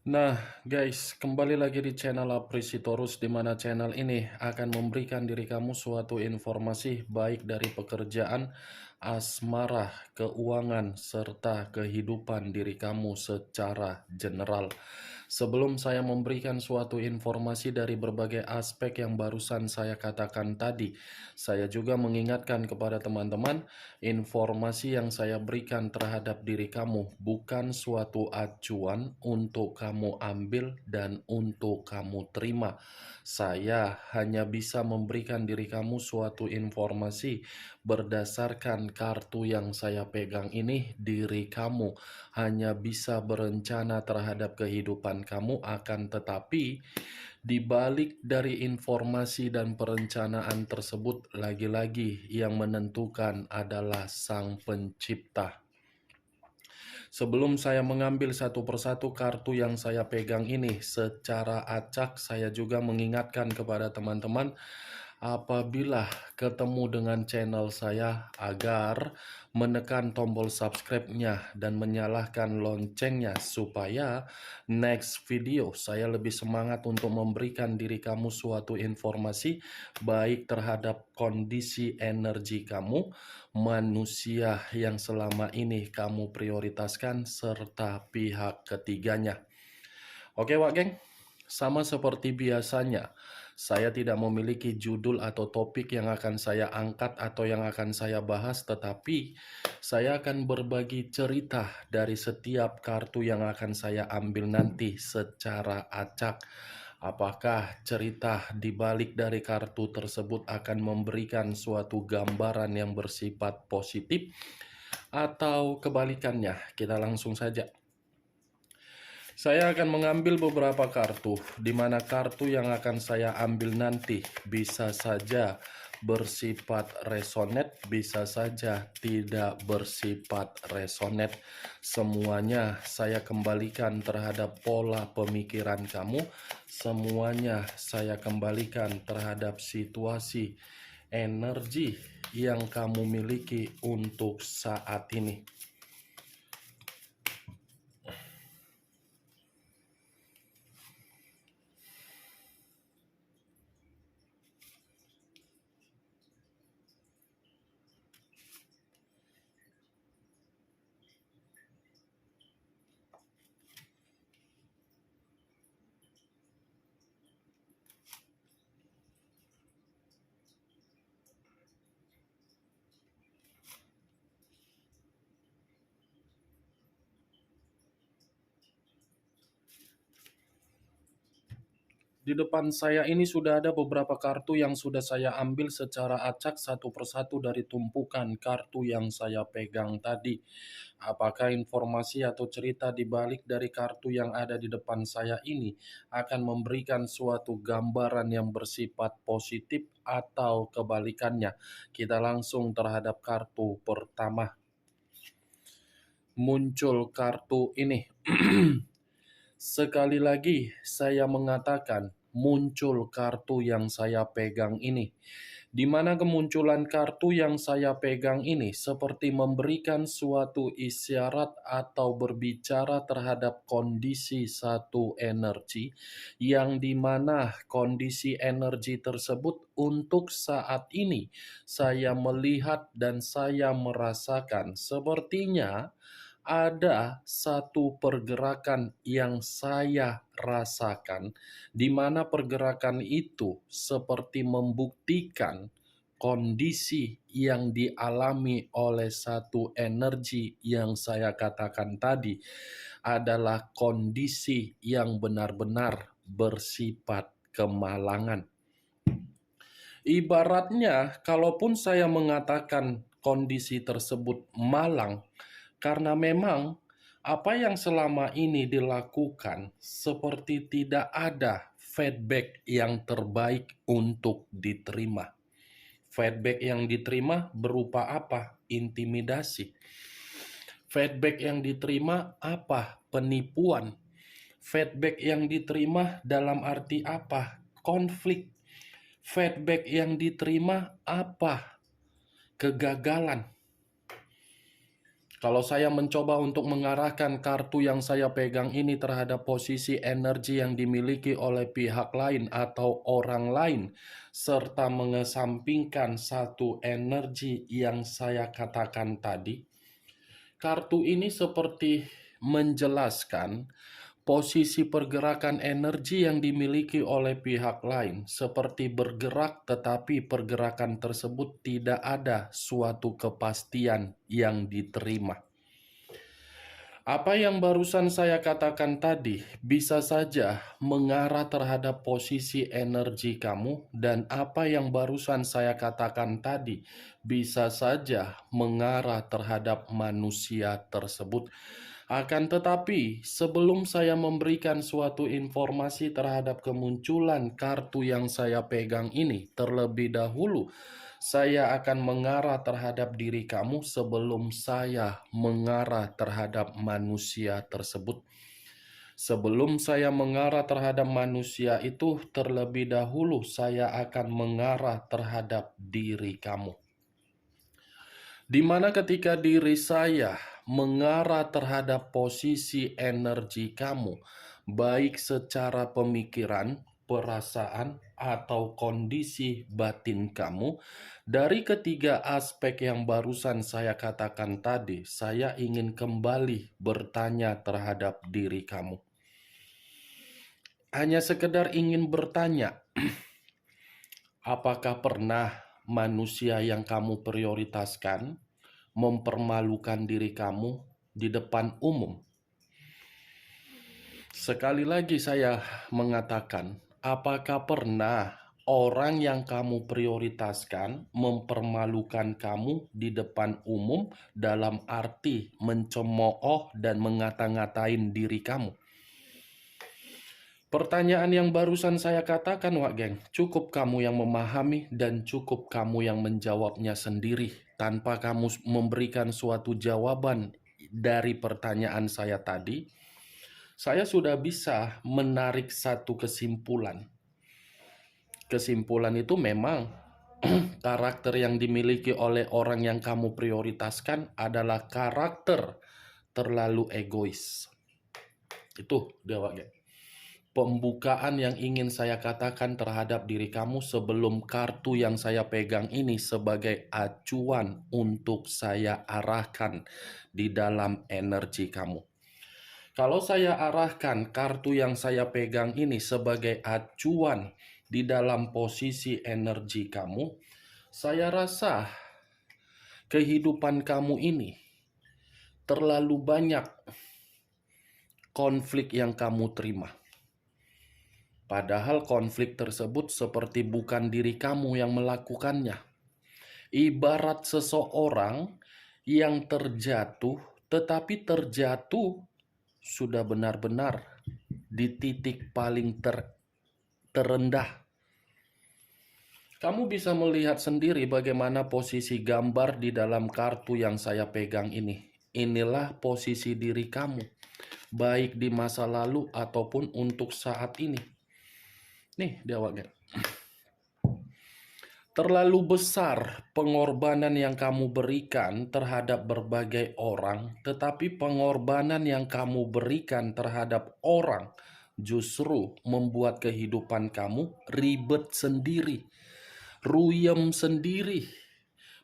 Nah, guys, kembali lagi di channel Aprisitorus, di mana channel ini akan memberikan diri kamu suatu informasi baik dari pekerjaan, asmara, keuangan, serta kehidupan diri kamu secara general. Sebelum saya memberikan suatu informasi dari berbagai aspek yang barusan saya katakan tadi, saya juga mengingatkan kepada teman-teman, informasi yang saya berikan terhadap diri kamu bukan suatu acuan untuk kamu ambil dan untuk kamu terima. Saya hanya bisa memberikan diri kamu suatu informasi berdasarkan kartu yang saya pegang ini. Diri kamu hanya bisa berencana terhadap kehidupan kamu, akan tetapi di balik dari informasi dan perencanaan tersebut, lagi-lagi yang menentukan adalah Sang Pencipta. Sebelum saya mengambil satu persatu kartu yang saya pegang ini secara acak, saya juga mengingatkan kepada teman-teman, apabila ketemu dengan channel saya, agar menekan tombol subscribe-nya dan menyalakan loncengnya, supaya next video saya lebih semangat untuk memberikan diri kamu suatu informasi baik terhadap kondisi energi kamu, manusia yang selama ini kamu prioritaskan, serta pihak ketiganya. Oke Wak Geng, sama seperti biasanya, saya tidak memiliki judul atau topik yang akan saya angkat atau yang akan saya bahas, tetapi saya akan berbagi cerita dari setiap kartu yang akan saya ambil nanti secara acak. Apakah cerita di balik dari kartu tersebut akan memberikan suatu gambaran yang bersifat positif atau kebalikannya? Kita langsung saja. Saya akan mengambil beberapa kartu, di mana kartu yang akan saya ambil nanti bisa saja bersifat resonate, bisa saja tidak bersifat resonate. Semuanya saya kembalikan terhadap pola pemikiran kamu, semuanya saya kembalikan terhadap situasi energi yang kamu miliki untuk saat ini. Di depan saya ini sudah ada beberapa kartu yang sudah saya ambil secara acak satu persatu dari tumpukan kartu yang saya pegang tadi. Apakah informasi atau cerita di balik dari kartu yang ada di depan saya ini akan memberikan suatu gambaran yang bersifat positif atau kebalikannya? Kita langsung terhadap kartu pertama. Muncul kartu ini. Sekali lagi saya mengatakan, muncul kartu yang saya pegang ini. Di mana kemunculan kartu yang saya pegang ini seperti memberikan suatu isyarat atau berbicara terhadap kondisi satu energi, yang dimana kondisi energi tersebut untuk saat ini saya melihat dan saya merasakan sepertinya ada satu pergerakan yang saya rasakan, di mana pergerakan itu seperti membuktikan kondisi yang dialami oleh satu energi yang saya katakan tadi adalah kondisi yang benar-benar bersifat kemalangan. Ibaratnya, kalaupun saya mengatakan kondisi tersebut malang, karena memang apa yang selama ini dilakukan seperti tidak ada feedback yang terbaik untuk diterima. Feedback yang diterima berupa apa? Intimidasi. Feedback yang diterima apa? Penipuan. Feedback yang diterima dalam arti apa? Konflik. Feedback yang diterima apa? Kegagalan. Kalau saya mencoba untuk mengarahkan kartu yang saya pegang ini terhadap posisi energi yang dimiliki oleh pihak lain atau orang lain, serta mengesampingkan satu energi yang saya katakan tadi, kartu ini seperti menjelaskan posisi pergerakan energi yang dimiliki oleh pihak lain, seperti bergerak, tetapi pergerakan tersebut tidak ada suatu kepastian yang diterima. Apa yang barusan saya katakan tadi bisa saja mengarah terhadap posisi energi kamu, dan apa yang barusan saya katakan tadi bisa saja mengarah terhadap manusia tersebut. Akan tetapi, sebelum saya memberikan suatu informasi terhadap kemunculan kartu yang saya pegang ini, terlebih dahulu saya akan mengarah terhadap diri kamu sebelum saya mengarah terhadap manusia tersebut. Sebelum saya mengarah terhadap manusia itu, terlebih dahulu saya akan mengarah terhadap diri kamu. Di mana ketika diri saya mengarah terhadap posisi energi kamu, baik secara pemikiran, perasaan, atau kondisi batin kamu, dari ketiga aspek yang barusan saya katakan tadi, saya ingin kembali bertanya terhadap diri kamu. Hanya sekedar ingin bertanya, apakah pernah manusia yang kamu prioritaskan mempermalukan diri kamu di depan umum? Sekali lagi saya mengatakan, apakah pernah orang yang kamu prioritaskan mempermalukan kamu di depan umum dalam arti mencemooh dan ngata-ngatain diri kamu? Pertanyaan yang barusan saya katakan, Wak Geng, cukup kamu yang memahami dan cukup kamu yang menjawabnya sendiri tanpa kamu memberikan suatu jawaban dari pertanyaan saya tadi. Saya sudah bisa menarik satu kesimpulan. Kesimpulan itu memang karakter yang dimiliki oleh orang yang kamu prioritaskan adalah karakter terlalu egois. Itu dia, Wak Geng. Pembukaan yang ingin saya katakan terhadap diri kamu sebelum kartu yang saya pegang ini sebagai acuan untuk saya arahkan di dalam energi kamu. Kalau saya arahkan kartu yang saya pegang ini sebagai acuan di dalam posisi energi kamu, saya rasa kehidupan kamu ini terlalu banyak konflik yang kamu terima. Padahal konflik tersebut seperti bukan diri kamu yang melakukannya. Ibarat seseorang yang terjatuh, tetapi terjatuh sudah benar-benar di titik paling terendah. Kamu bisa melihat sendiri bagaimana posisi gambar di dalam kartu yang saya pegang ini. Inilah posisi diri kamu, baik di masa lalu ataupun untuk saat ini. Nih, dia, Wak Geng. Terlalu besar pengorbanan yang kamu berikan terhadap berbagai orang, tetapi pengorbanan yang kamu berikan terhadap orang justru membuat kehidupan kamu ribet sendiri, ruyem sendiri,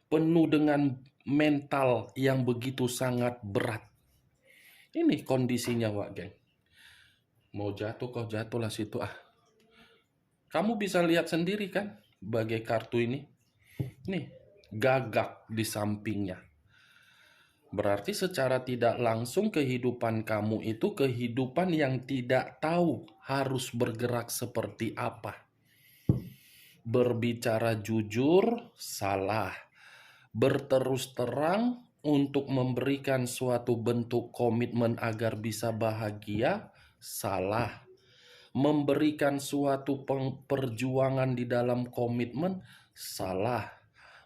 penuh dengan mental yang begitu sangat berat. Ini kondisinya, Wak Geng. Mau jatuh kok jatuhlah situ ah. Kamu bisa lihat sendiri kan bagai kartu ini. Nih, gagak di sampingnya. Berarti secara tidak langsung kehidupan kamu itu kehidupan yang tidak tahu harus bergerak seperti apa. Berbicara jujur, salah. Berterus terang untuk memberikan suatu bentuk komitmen agar bisa bahagia, salah. Memberikan suatu perjuangan di dalam komitmen, salah.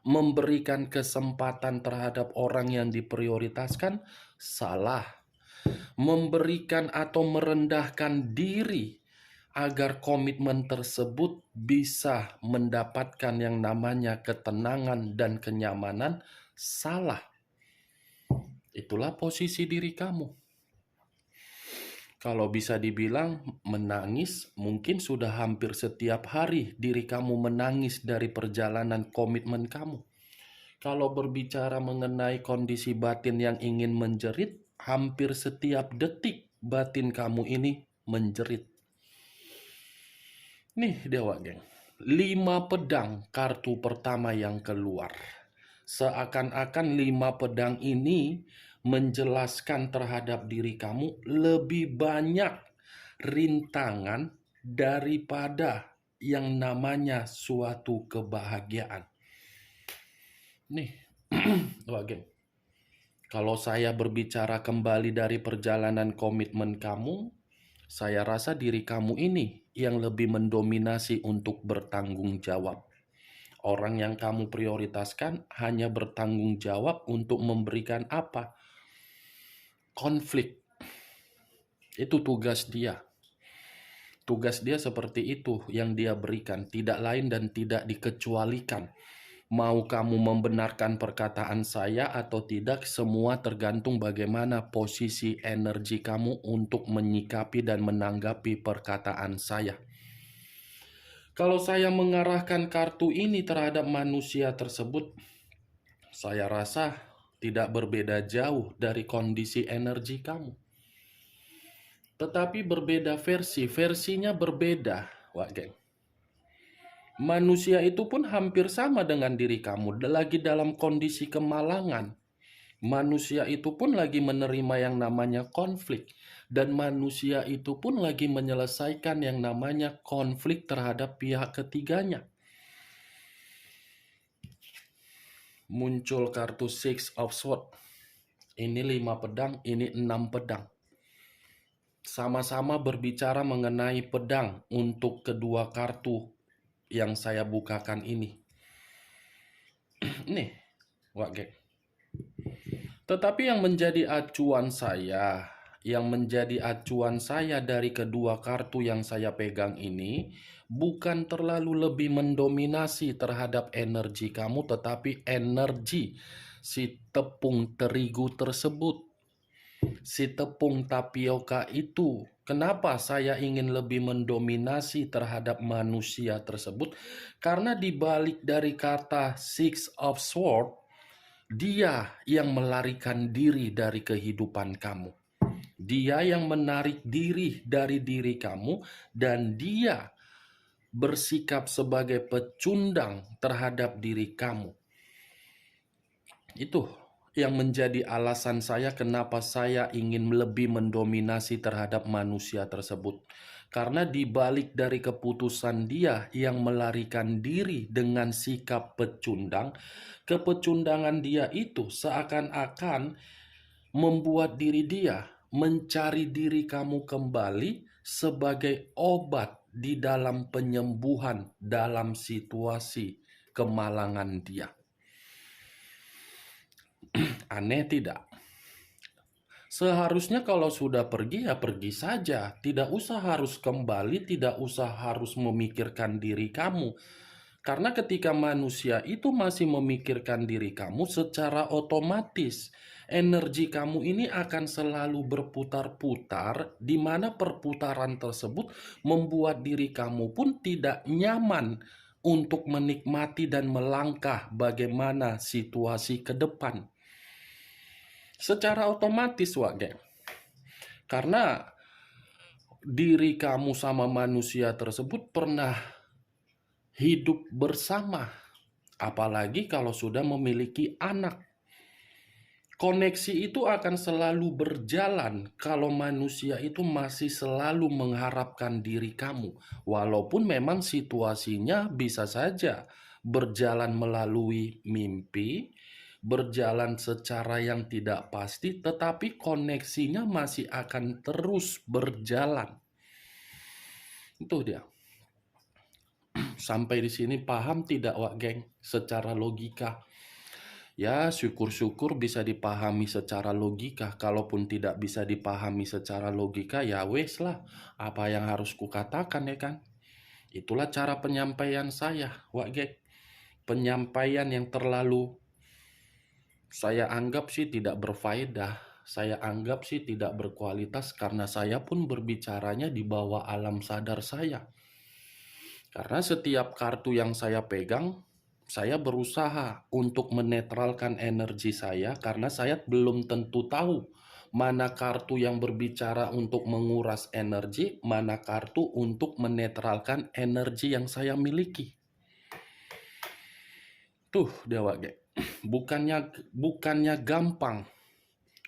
Memberikan kesempatan terhadap orang yang diprioritaskan, salah. Memberikan atau merendahkan diri agar komitmen tersebut bisa mendapatkan yang namanya ketenangan dan kenyamanan, salah. Itulah posisi diri kamu. Kalau bisa dibilang menangis, mungkin sudah hampir setiap hari diri kamu menangis dari perjalanan komitmen kamu. Kalau berbicara mengenai kondisi batin yang ingin menjerit, hampir setiap detik batin kamu ini menjerit. Nih Dewa Geng, 5 pedang kartu pertama yang keluar. Seakan-akan 5 pedang ini menjelaskan terhadap diri kamu lebih banyak rintangan daripada yang namanya suatu kebahagiaan. Nih, Dewa Geng, kalau saya berbicara kembali dari perjalanan komitmen kamu, saya rasa diri kamu ini yang lebih mendominasi untuk bertanggung jawab. Orang yang kamu prioritaskan hanya bertanggung jawab untuk memberikan apa? Konflik. Itu tugas dia. Tugas dia seperti itu yang dia berikan, tidak lain dan tidak dikecualikan. Mau kamu membenarkan perkataan saya atau tidak, semua tergantung bagaimana posisi energi kamu untuk menyikapi dan menanggapi perkataan saya. Kalau saya mengarahkan kartu ini terhadap manusia tersebut, saya rasa tidak berbeda jauh dari kondisi energi kamu. Tetapi berbeda versinya berbeda, Wak Geng. Manusia itu pun hampir sama dengan diri kamu, lagi dalam kondisi kemalangan. Manusia itu pun lagi menerima yang namanya konflik. Dan manusia itu pun lagi menyelesaikan yang namanya konflik terhadap pihak ketiganya. Muncul kartu Six of Swords. Ini 5 pedang, ini 6 pedang. Sama-sama berbicara mengenai pedang untuk kedua kartu yang saya bukakan ini. Nih, Wak Gek. Tetapi yang menjadi acuan saya dari kedua kartu yang saya pegang ini bukan terlalu lebih mendominasi terhadap energi kamu, tetapi energi si tepung terigu tersebut. Si tepung tapioka itu, kenapa saya ingin lebih mendominasi terhadap manusia tersebut? Karena dibalik dari kata Six of Swords, dia yang melarikan diri dari kehidupan kamu. Dia yang menarik diri dari diri kamu, dan dia bersikap sebagai pecundang terhadap diri kamu. Itu yang menjadi alasan saya kenapa saya ingin lebih mendominasi terhadap manusia tersebut. Karena dibalik dari keputusan dia yang melarikan diri dengan sikap pecundang, kepecundangan dia itu seakan-akan membuat diri dia mencari diri kamu kembali sebagai obat di dalam penyembuhan dalam situasi kemalangan dia. Aneh tidak? Seharusnya kalau sudah pergi ya pergi saja. Tidak usah harus kembali, tidak usah harus memikirkan diri kamu. Karena ketika manusia itu masih memikirkan diri kamu, secara otomatis energi kamu ini akan selalu berputar-putar, di mana perputaran tersebut membuat diri kamu pun tidak nyaman untuk menikmati dan melangkah bagaimana situasi ke depan. Secara otomatis, Wak Geng. Karena diri kamu sama manusia tersebut pernah hidup bersama. Apalagi kalau sudah memiliki anak. Koneksi itu akan selalu berjalan kalau manusia itu masih selalu mengharapkan diri kamu. Walaupun memang situasinya bisa saja berjalan melalui mimpi, berjalan secara yang tidak pasti, tetapi koneksinya masih akan terus berjalan. Itu dia. Sampai di sini paham tidak, Wak Geng? Secara logika. Ya, syukur-syukur bisa dipahami secara logika. Kalaupun tidak bisa dipahami secara logika, ya wes lah. Apa yang harus kukatakan ya kan? Itulah cara penyampaian saya, Wak Geng. Penyampaian yang terlalu saya anggap sih tidak berfaedah. Saya anggap sih tidak berkualitas karena saya pun berbicaranya di bawah alam sadar saya. Karena setiap kartu yang saya pegang, saya berusaha untuk menetralkan energi saya karena saya belum tentu tahu mana kartu yang berbicara untuk menguras energi, mana kartu untuk menetralkan energi yang saya miliki. Tuh, Dewa Ge. Bukannya gampang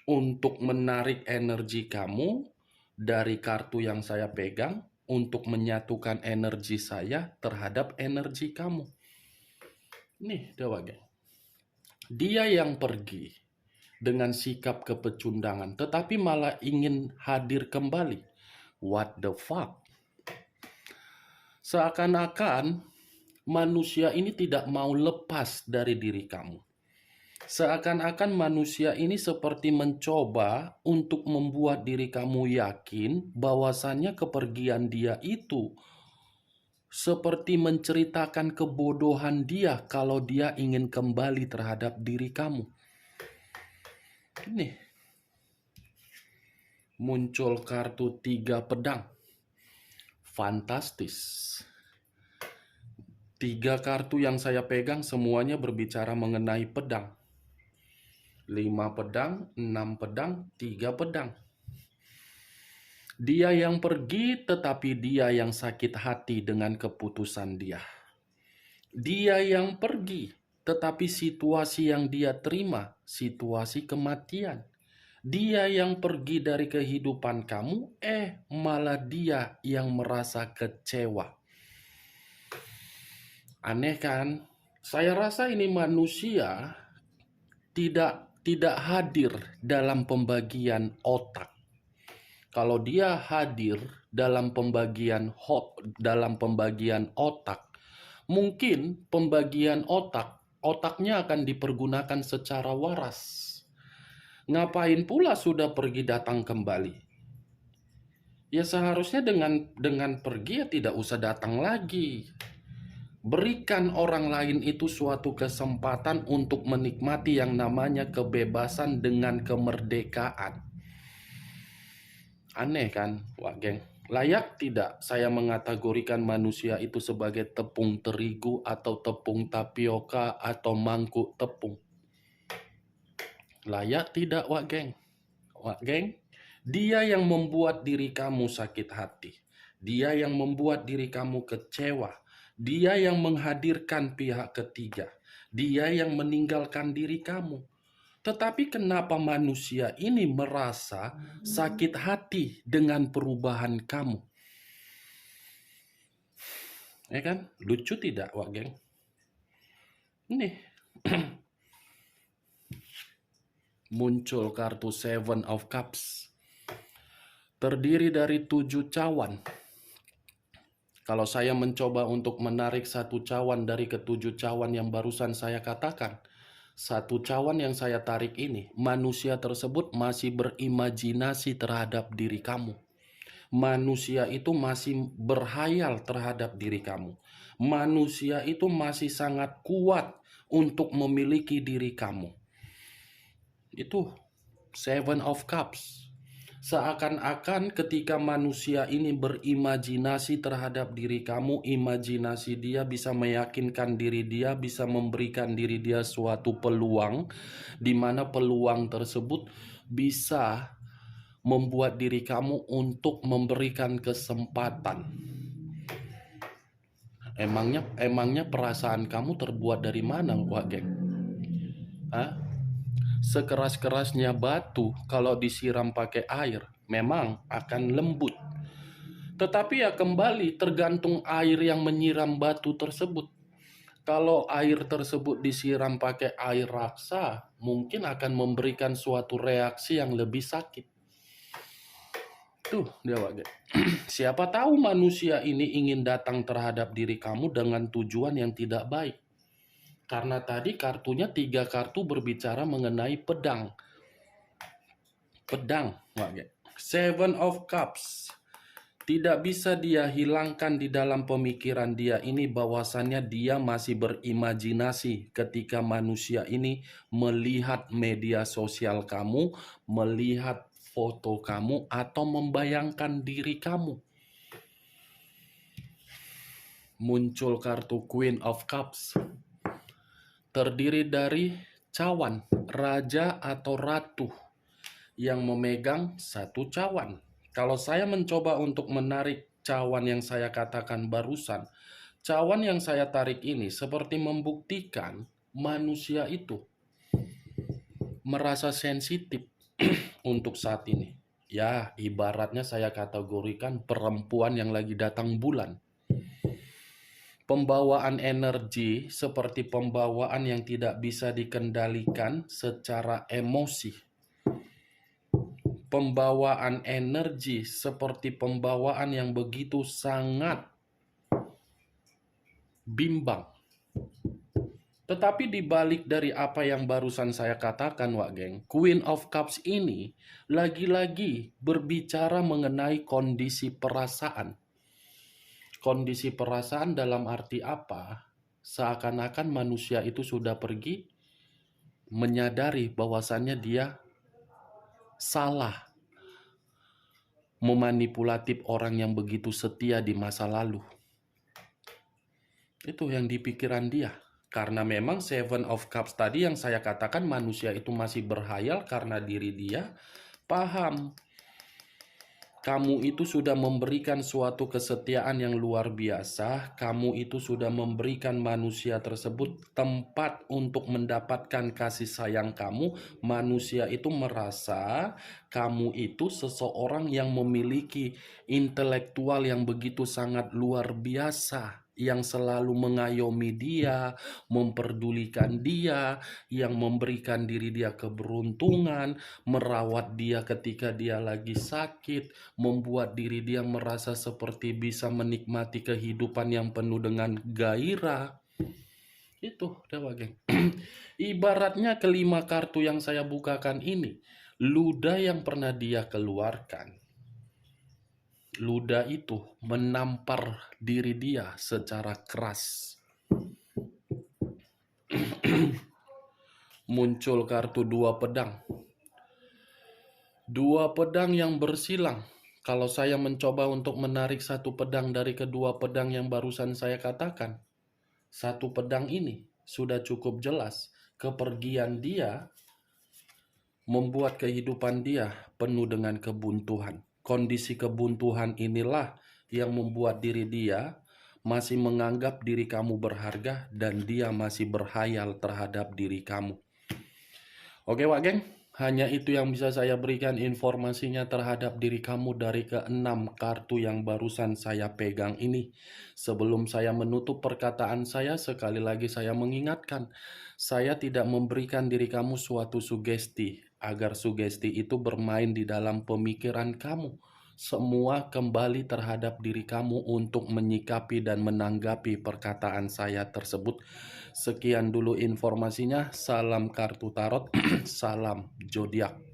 untuk menarik energi kamu dari kartu yang saya pegang untuk menyatukan energi saya terhadap energi kamu. Nih, Dewa Ge. Dia yang pergi dengan sikap kepecundangan tetapi malah ingin hadir kembali. What the fuck? Seakan-akan manusia ini tidak mau lepas dari diri kamu. Seakan-akan manusia ini seperti mencoba untuk membuat diri kamu yakin bahwasannya kepergian dia itu seperti menceritakan kebodohan dia kalau dia ingin kembali terhadap diri kamu. Ini muncul kartu 3 pedang. Fantastis. 3 kartu yang saya pegang semuanya berbicara mengenai pedang. 5 pedang, 6 pedang, 3 pedang. Dia yang pergi tetapi dia yang sakit hati dengan keputusan dia. Dia yang pergi tetapi situasi yang dia terima, situasi kematian. Dia yang pergi dari kehidupan kamu, malah dia yang merasa kecewa. Aneh kan? Saya rasa ini manusia tidak hadir dalam pembagian otak. Kalau dia hadir dalam pembagian otak, mungkin pembagian otaknya akan dipergunakan secara waras. Ngapain pula sudah pergi datang kembali? Ya seharusnya dengan pergi ya tidak usah datang lagi. Berikan orang lain itu suatu kesempatan untuk menikmati yang namanya kebebasan dengan kemerdekaan. Aneh kan, Wak Geng? Layak tidak saya mengategorikan manusia itu sebagai tepung terigu atau tepung tapioka atau mangkuk tepung? Layak tidak, Wak Geng? Wak Geng, dia yang membuat diri kamu sakit hati. Dia yang membuat diri kamu kecewa. Dia yang menghadirkan pihak ketiga. Dia yang meninggalkan diri kamu. Tetapi kenapa manusia ini merasa sakit hati dengan perubahan kamu? Ya kan? Lucu tidak, Wak Geng? Nih. Muncul kartu Seven of Cups. Terdiri dari 7 cawan. Kalau saya mencoba untuk menarik 1 cawan dari ke-7 cawan yang barusan saya katakan, 1 cawan yang saya tarik ini, manusia tersebut masih berimajinasi terhadap diri kamu. Manusia itu masih berhayal terhadap diri kamu. Manusia itu masih sangat kuat untuk memiliki diri kamu. Itu Seven of Cups. Seakan-akan ketika manusia ini berimajinasi terhadap diri kamu, imajinasi dia bisa meyakinkan diri dia, bisa memberikan diri dia suatu peluang, di mana peluang tersebut bisa membuat diri kamu untuk memberikan kesempatan. Emangnya perasaan kamu terbuat dari mana, Wak Geng? Hah? Sekeras-kerasnya batu kalau disiram pakai air memang akan lembut. Tetapi ya kembali tergantung air yang menyiram batu tersebut. Kalau air tersebut disiram pakai air raksa, mungkin akan memberikan suatu reaksi yang lebih sakit. Tuh, Dewa Ge. Siapa tahu manusia ini ingin datang terhadap diri kamu dengan tujuan yang tidak baik. Karena tadi kartunya 3 kartu berbicara mengenai pedang. Pedang, Wak Ge. Seven of Cups. Tidak bisa dia hilangkan di dalam pemikiran dia ini bahwasannya dia masih berimajinasi ketika manusia ini melihat media sosial kamu, melihat foto kamu, atau membayangkan diri kamu. Muncul kartu Queen of Cups. Terdiri dari cawan, raja atau ratu yang memegang satu cawan. Kalau saya mencoba untuk menarik cawan yang saya katakan barusan, cawan yang saya tarik ini seperti membuktikan manusia itu merasa sensitif untuk saat ini. Ya, ibaratnya saya kategorikan perempuan yang lagi datang bulan. Pembawaan energi seperti pembawaan yang tidak bisa dikendalikan secara emosi. Pembawaan energi seperti pembawaan yang begitu sangat bimbang. Tetapi dibalik dari apa yang barusan saya katakan, Wak Geng, Queen of Cups ini lagi-lagi berbicara mengenai kondisi perasaan. Kondisi perasaan dalam arti apa? Seakan-akan manusia itu sudah pergi menyadari bahwasannya dia salah memanipulatif orang yang begitu setia di masa lalu. Itu yang di pikiran dia. Karena memang Seven of Cups tadi yang saya katakan manusia itu masih berhayal karena diri dia paham. Kamu itu sudah memberikan suatu kesetiaan yang luar biasa. Kamu itu sudah memberikan manusia tersebut tempat untuk mendapatkan kasih sayang kamu. Manusia itu merasa kamu itu seseorang yang memiliki intelektual yang begitu sangat luar biasa, yang selalu mengayomi dia, memperdulikan dia, yang memberikan diri dia keberuntungan, merawat dia ketika dia lagi sakit, membuat diri dia merasa seperti bisa menikmati kehidupan yang penuh dengan gairah. Itu Dewa Geng. Ibaratnya kelima kartu yang saya bukakan ini, ludah yang pernah dia keluarkan. Ludah itu menampar diri dia secara keras. Muncul kartu dua pedang. Dua pedang yang bersilang. Kalau saya mencoba untuk menarik satu pedang dari kedua pedang yang barusan saya katakan, satu pedang ini sudah cukup jelas. Kepergian dia membuat kehidupan dia penuh dengan kebuntuan. Kondisi kebuntuan inilah yang membuat diri dia masih menganggap diri kamu berharga dan dia masih berhayal terhadap diri kamu. Oke Wak Geng, hanya itu yang bisa saya berikan informasinya terhadap diri kamu dari ke-6 kartu yang barusan saya pegang ini. Sebelum saya menutup perkataan saya, sekali lagi saya mengingatkan, saya tidak memberikan diri kamu suatu sugesti, agar sugesti itu bermain di dalam pemikiran kamu. Semua kembali terhadap diri kamu untuk menyikapi dan menanggapi perkataan saya tersebut. Sekian dulu informasinya. Salam kartu tarot, salam zodiak.